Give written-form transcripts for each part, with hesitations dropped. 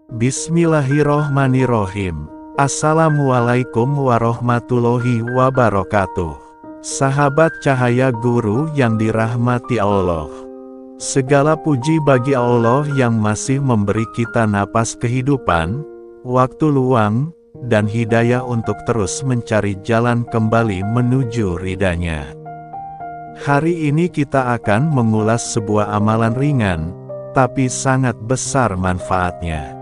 Bismillahirrohmanirrohim. Assalamualaikum warahmatullahi wabarakatuh. Sahabat cahaya guru yang dirahmati Allah. Segala puji bagi Allah yang masih memberi kita napas kehidupan, waktu luang, dan hidayah untuk terus mencari jalan kembali menuju ridha-Nya. Hari ini kita akan mengulas sebuah amalan ringan, tapi sangat besar manfaatnya.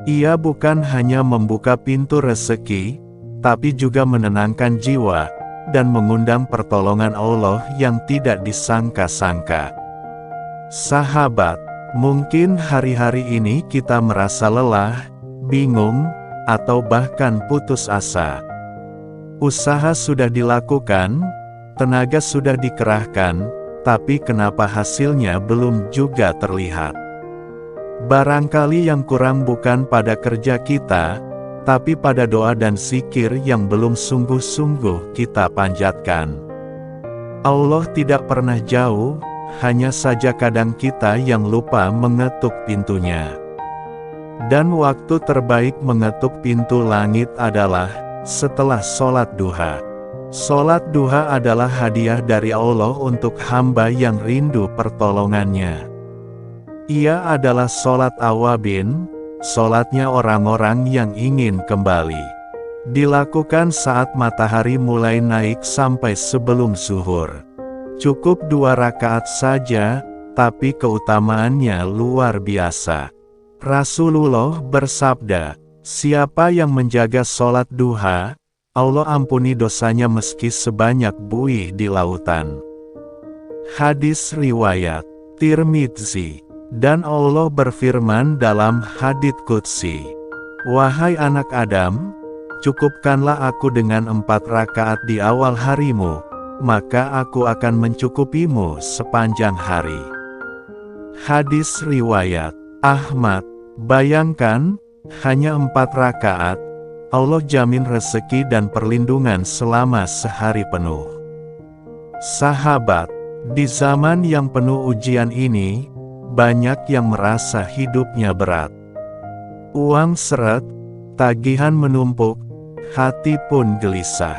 Ia bukan hanya membuka pintu rezeki, tapi juga menenangkan jiwa, dan mengundang pertolongan Allah yang tidak disangka-sangka. Sahabat, mungkin hari-hari ini kita merasa lelah, bingung, atau bahkan putus asa. Usaha sudah dilakukan, tenaga sudah dikerahkan, tapi kenapa hasilnya belum juga terlihat? Barangkali yang kurang bukan pada kerja kita, tapi pada doa dan zikir yang belum sungguh-sungguh kita panjatkan. Allah tidak pernah jauh, hanya saja kadang kita yang lupa mengetuk pintunya. Dan waktu terbaik mengetuk pintu langit adalah setelah sholat duha. Sholat duha adalah hadiah dari Allah untuk hamba yang rindu pertolongannya. Ia adalah sholat awabin, sholatnya orang-orang yang ingin kembali. Dilakukan saat matahari mulai naik sampai sebelum zuhur. Cukup 2 rakaat saja, tapi keutamaannya luar biasa. Rasulullah bersabda, siapa yang menjaga sholat duha, Allah ampuni dosanya meski sebanyak buih di lautan. Hadis riwayat Tirmidzi. Dan Allah berfirman dalam hadits qudsi, wahai anak Adam, cukupkanlah aku dengan 4 rakaat di awal harimu, maka aku akan mencukupimu sepanjang hari. Hadis riwayat Ahmad. Bayangkan, hanya 4 rakaat, Allah jamin rezeki dan perlindungan selama sehari penuh. Sahabat, di zaman yang penuh ujian ini, banyak yang merasa hidupnya berat. Uang seret, tagihan menumpuk, hati pun gelisah.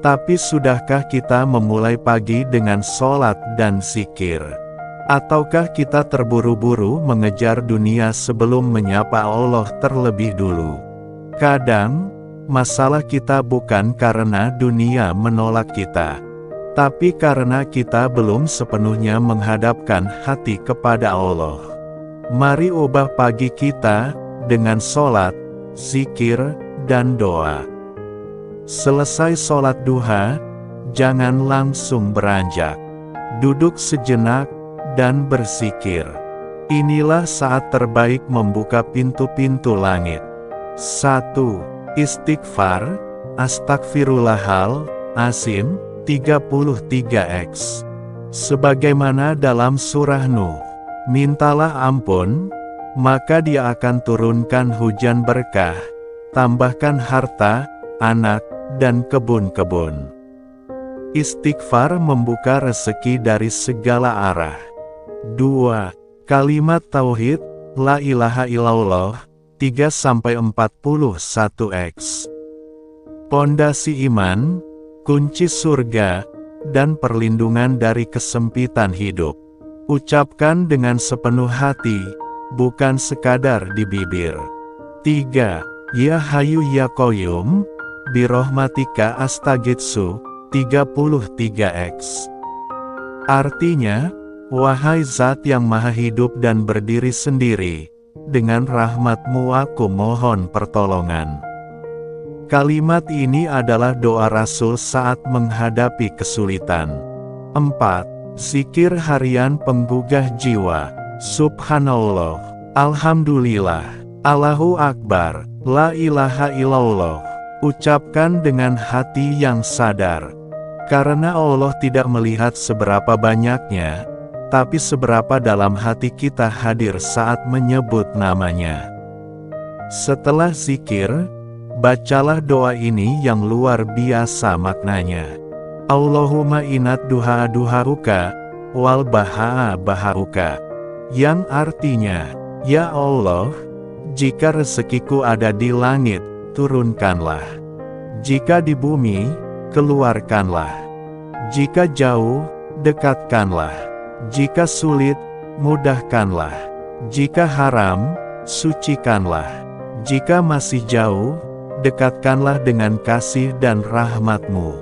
Tapi sudahkah kita memulai pagi dengan sholat dan zikir? Ataukah kita terburu-buru mengejar dunia sebelum menyapa Allah terlebih dulu? Kadang, masalah kita bukan karena dunia menolak kita, tapi karena kita belum sepenuhnya menghadapkan hati kepada Allah. Mari ubah pagi kita dengan sholat, zikir, dan doa. Selesai sholat duha, jangan langsung beranjak. Duduk sejenak, dan berzikir. Inilah saat terbaik membuka pintu-pintu langit. 1. Istighfar, Astagfirullahal Azim 33x. Sebagaimana dalam surah Nuh, mintalah ampun, maka Dia akan turunkan hujan berkah, tambahkan harta, anak, dan kebun-kebun. Istighfar membuka rezeki dari segala arah. 2. Kalimat tauhid, la ilaha illallah 3-41x. Pondasi iman, kunci surga, dan perlindungan dari kesempitan hidup. Ucapkan dengan sepenuh hati, bukan sekadar di bibir. 3. Ya Hayyu Ya Qayyum, birahmatika astaghitsu 33x. Artinya, wahai Zat yang maha hidup dan berdiri sendiri, dengan rahmat-Mu aku mohon pertolongan. Kalimat ini adalah doa Rasul saat menghadapi kesulitan. 4. Zikir harian penggugah jiwa. Subhanallah, Alhamdulillah, Allahu Akbar, La ilaha illallah. Ucapkan dengan hati yang sadar. Karena Allah tidak melihat seberapa banyaknya, tapi seberapa dalam hati kita hadir saat menyebut nama-Nya. Setelah zikir, bacalah doa ini yang luar biasa maknanya. Allahumma inat duha-duhauka, wal baha-bahauka. Yang artinya, ya Allah, Jika rezekiku ada di langit, turunkanlah. Jika di bumi, keluarkanlah. Jika jauh, dekatkanlah. Jika sulit, mudahkanlah. Jika haram, sucikanlah. Jika masih jauh, dekatkanlah dengan kasih dan rahmat-Mu.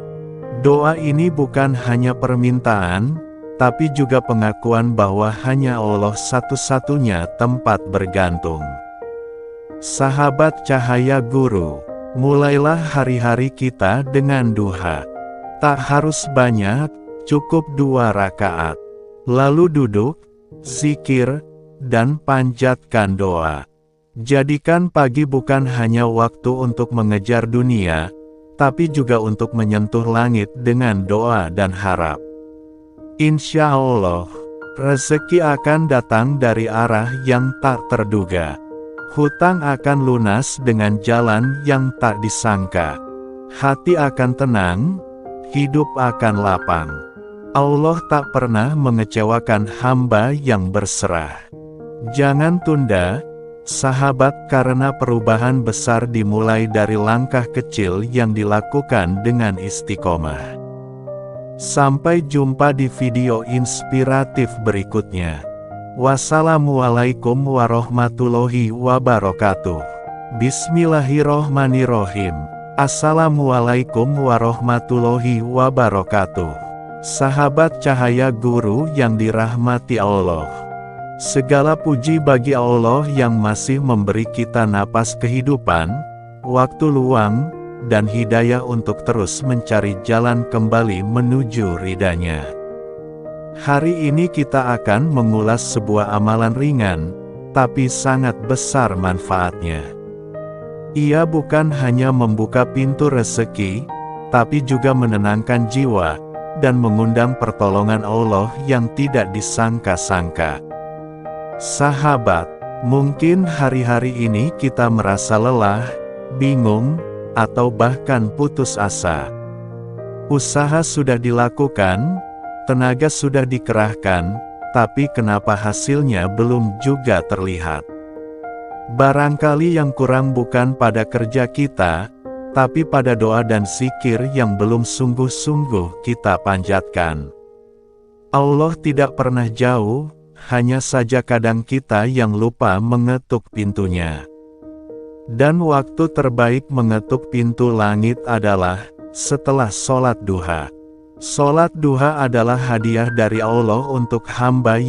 Doa ini bukan hanya permintaan, tapi juga pengakuan bahwa hanya Allah satu-satunya tempat bergantung. Sahabat Cahaya Guru, mulailah hari-hari kita dengan duha. Tak harus banyak, cukup 2 rakaat. Lalu duduk, zikir, dan panjatkan doa. Jadikan pagi bukan hanya waktu untuk mengejar dunia, tapi juga untuk menyentuh langit dengan doa dan harap. Insya Allah, rezeki akan datang dari arah yang tak terduga. Hutang akan lunas dengan jalan yang tak disangka. Hati akan tenang, hidup akan lapang. Allah tak pernah mengecewakan hamba yang berserah. Jangan tunda, sahabat, karena perubahan besar dimulai dari langkah kecil yang dilakukan dengan istiqomah. Sampai jumpa di video inspiratif berikutnya. Wassalamualaikum warahmatullahi wabarakatuh. Bismillahirrohmanirrohim. Assalamualaikum warahmatullahi wabarakatuh. Sahabat Cahaya Guru yang dirahmati Allah. Segala puji bagi Allah yang masih memberi kita napas kehidupan, waktu luang, dan hidayah untuk terus mencari jalan kembali menuju ridha-Nya. Hari ini kita akan mengulas sebuah amalan ringan, tapi sangat besar manfaatnya. Ia bukan hanya membuka pintu rezeki, tapi juga menenangkan jiwa, dan mengundang pertolongan Allah yang tidak disangka-sangka. Sahabat, mungkin hari-hari ini kita merasa lelah, bingung, atau bahkan putus asa. Usaha sudah dilakukan, tenaga sudah dikerahkan, tapi kenapa hasilnya belum juga terlihat? Barangkali yang kurang bukan pada kerja kita, tapi pada doa dan zikir yang belum sungguh-sungguh kita panjatkan. Allah tidak pernah jauh, hanya saja kadang kita yang lupa mengetuk pintunya. Dan waktu terbaik mengetuk pintu langit adalah setelah sholat duha. Sholat duha adalah hadiah dari Allah untuk hamba